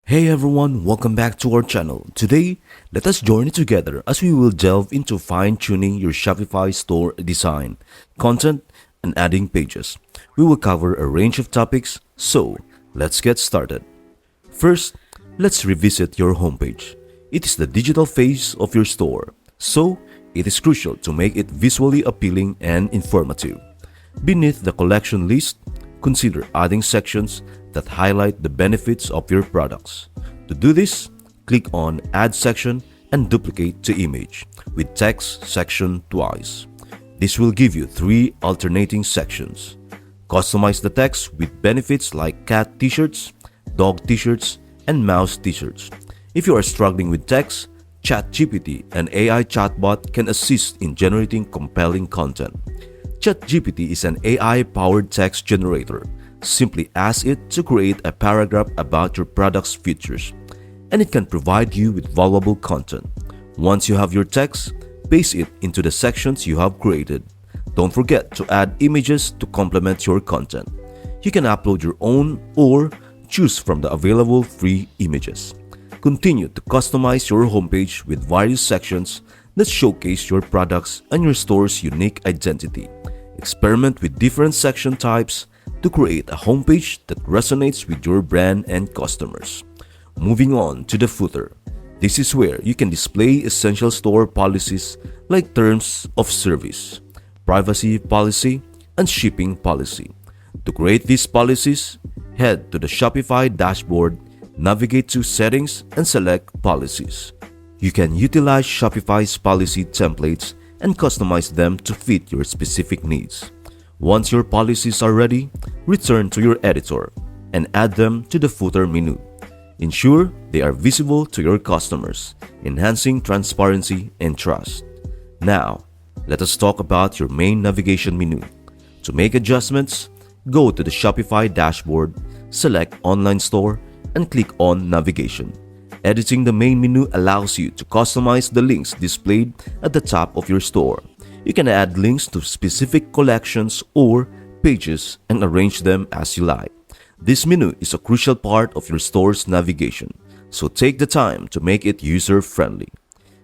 Hey everyone, welcome back to our channel. Today, let us journey together as we will delve into fine-tuning your Shopify store design, content, and adding pages. We will cover a range of topics, so let's get started. First, let's revisit your homepage. It is the digital face of your store, so it is crucial to make it visually appealing and informative. Beneath the collection list, consider adding sections that highlight the benefits of your products. To do this, click on Add Section and duplicate the image with text section twice. This will give you three alternating sections. Customize the text with benefits like cat t-shirts, dog t-shirts, and mouse t-shirts. If you are struggling with text, ChatGPT, an AI chatbot, can assist in generating compelling content. ChatGPT is an AI-powered text generator. Simply ask it to create a paragraph about your product's features, and it can provide you with valuable content. Once you have your text, paste it into the sections you have created. Don't forget to add images to complement your content. You can upload your own or choose from the available free images. Continue to customize your homepage with various sections that showcase your products and your store's unique identity. Experiment with different section types to create a homepage that resonates with your brand and customers. Moving on to the footer. This is where you can display essential store policies like terms of service, privacy policy, and shipping policy. To create these policies, head to the Shopify dashboard, navigate to Settings, and select Policies. You can utilize Shopify's policy templates and customize them to fit your specific needs. Once your policies are ready, return to your editor and add them to the footer menu. Ensure they are visible to your customers, enhancing transparency and trust. Now, let us talk about your main navigation menu. To make adjustments, go to the Shopify dashboard, select Online Store, and click on Navigation. Editing the main menu allows you to customize the links displayed at the top of your store. You can add links to specific collections or pages and arrange them as you like. This menu is a crucial part of your store's navigation, so take the time to make it user-friendly.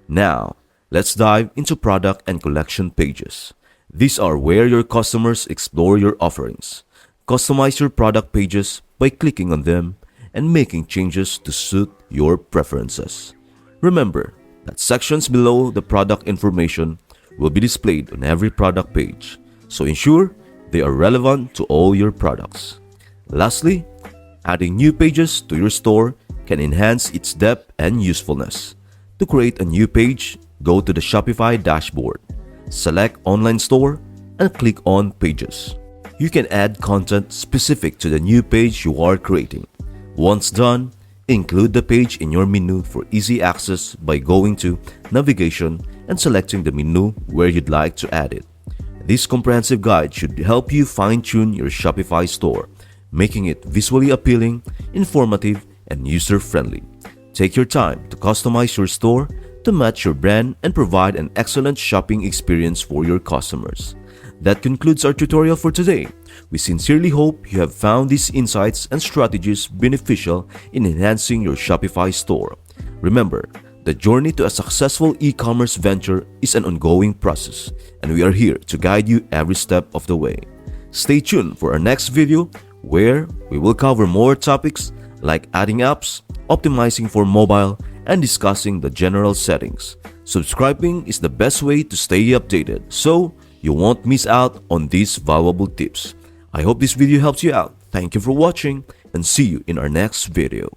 Now, let's dive into product and collection pages. These are where your customers explore your offerings. Customize your product pages by clicking on them and making changes to suit your preferences. Remember that sections below the product information will be displayed on every product page, so ensure they are relevant to all your products. Lastly, adding new pages to your store can enhance its depth and usefulness. To create a new page, go to the Shopify dashboard, select Online Store, and click on Pages. You can add content specific to the new page you are creating. Once done, include the page in your menu for easy access by going to Navigation and selecting the menu where you'd like to add it. This comprehensive guide should help you fine-tune your Shopify store, making it visually appealing, informative, and user-friendly. Take your time to customize your store to match your brand and provide an excellent shopping experience for your customers. That concludes our tutorial for today. We sincerely hope you have found these insights and strategies beneficial in enhancing your Shopify store. Remember, the journey to a successful e-commerce venture is an ongoing process, and we are here to guide you every step of the way. Stay tuned for our next video where we will cover more topics like adding apps, optimizing for mobile, and discussing the general settings. Subscribing is the best way to stay updated, so you won't miss out on these valuable tips. I hope this video helps you out. Thank you for watching and see you in our next video.